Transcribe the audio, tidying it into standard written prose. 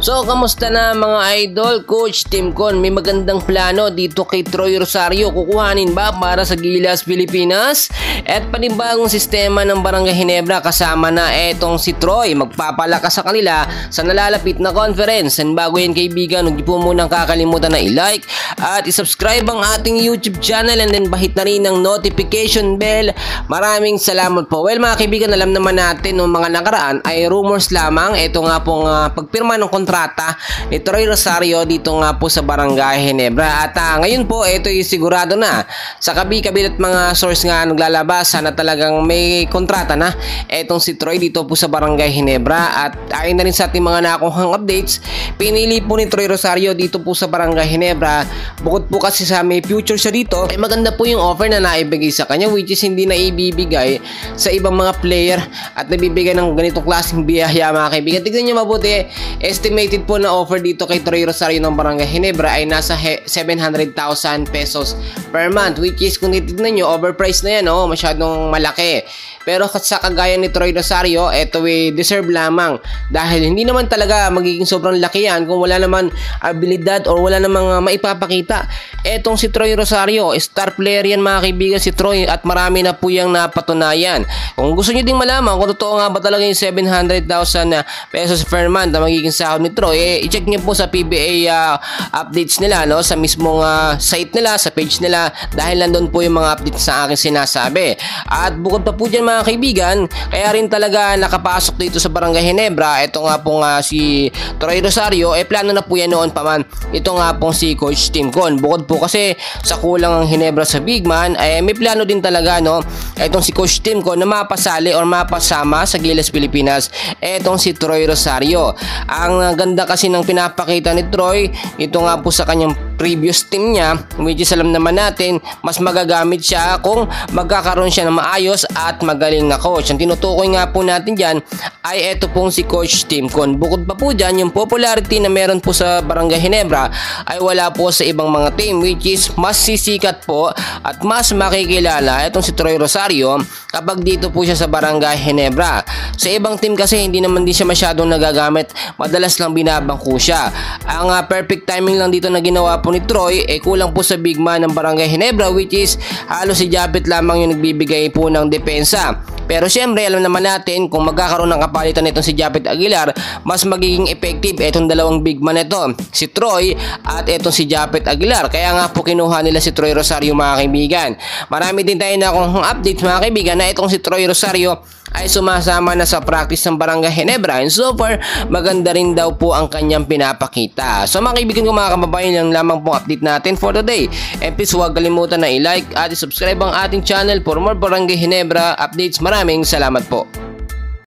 So, kamusta na mga idol? Coach Tim Con, may magandang plano dito kay Troy Rosario. Kukuhanin ba para sa Gilas, Pilipinas? At panibagong sistema ng Barangay Ginebra kasama na etong si Troy. Magpapalakas sa kanila sa nalalapit na conference. And bago yan kaibigan, huwag po munang kakalimutan na i-like at i-subscribe ang ating YouTube channel and then bahit na rin ang notification bell. Maraming salamat po. Well mga kaibigan, alam naman natin noong mga nakaraan ay rumors lamang. Ito nga pong pagpirma ng kontrata ni Troy Rosario dito nga po sa Barangay Ginebra. At ngayon po, ito ay sigurado na sa kabi-kabilat mga source nga naglalabas na talagang may kontrata na etong si Troy dito po sa Barangay Ginebra. At ayon na rin sa ating mga nakuhang updates, pinili po ni Troy Rosario dito po sa Barangay Ginebra. Bukod po kasi sa may future siya dito, ay maganda po yung offer na naibigay sa kanya, which is hindi na ibibigay sa ibang mga player at nabibigay ng ganitong klaseng biyaya mga kaibigan. Tignan nyo mabuti, estimated po na offer dito kay Troy Rosario ng Barangay Ginebra ay nasa 700,000 pesos per month, which is kung titignan nyo, overpriced na yan, masyadong malaki. Pero sa kagaya ni Troy Rosario, ito ay deserve lamang dahil hindi naman talaga magiging sobrang laki yan kung wala naman abilidad or wala namang maipapakita. Etong si Troy Rosario, star player yan mga kaibigan si Troy at marami na po yung napatunayan. Kung gusto nyo ding malaman kung totoo nga ba talaga yung 700,000 pesos per month na magiging sahod ni Troy, i-check nyo po sa PBA updates nila, sa mismong site nila, sa page nila, dahil nandun po yung mga updates sa akin sinasabi. At bukod pa po dyan mga kaibigan, kaya rin talaga nakapasok dito sa Barangay Ginebra, ito nga pong si Troy Rosario, plano na po yan noon pa man. Ito nga pong si Coach Tim Con. Bukod po kasi sa kulang ang Ginebra sa big man, may plano din talaga itong si Coach Tim Con na mapasali or mapasama sa Gilas Pilipinas itong si Troy Rosario. Ang ganda kasi ng pinapakita ni Troy, ito nga po sa kanyang previous team niya, which is alam naman natin mas magagamit siya kung magkakaroon siya ng maayos at magaling na coach. Ang tinutukoy nga po natin dyan ay ito pong si Coach Tim Con. Bukod pa po dyan, yung popularity na meron po sa Barangay Ginebra ay wala po sa ibang mga team, which is mas sisikat po at mas makikilala itong si Troy Rosario kapag dito po siya sa Barangay Ginebra. Sa ibang team kasi hindi naman din siya masyadong nagagamit, madalas lang binabangko siya. Ang perfect timing lang dito na ginawa po ni Troy kulang po sa big man ng Barangay Ginebra, which is halos si Japet lamang yung nagbibigay po ng depensa. Pero siyempre alam naman natin kung magkakaroon ng kapalitan nitong si Japet Aguilar, mas magiging effective itong dalawang big man ito, si Troy at itong si Japet Aguilar. Kaya nga po kinuha nila si Troy Rosario mga kaibigan. Marami din tayo na kung updates mga kaibigan na itong si Troy Rosario ay sumasama na sa practice ng Barangay Ginebra, and so far maganda rin daw po ang kanyang pinapakita. So mga kaibigan ko mga kababayan, lang lamang pong update natin for today. And please huwag kalimutan na i-like at i-subscribe ang ating channel for more Barangay Ginebra updates. Maraming salamat po.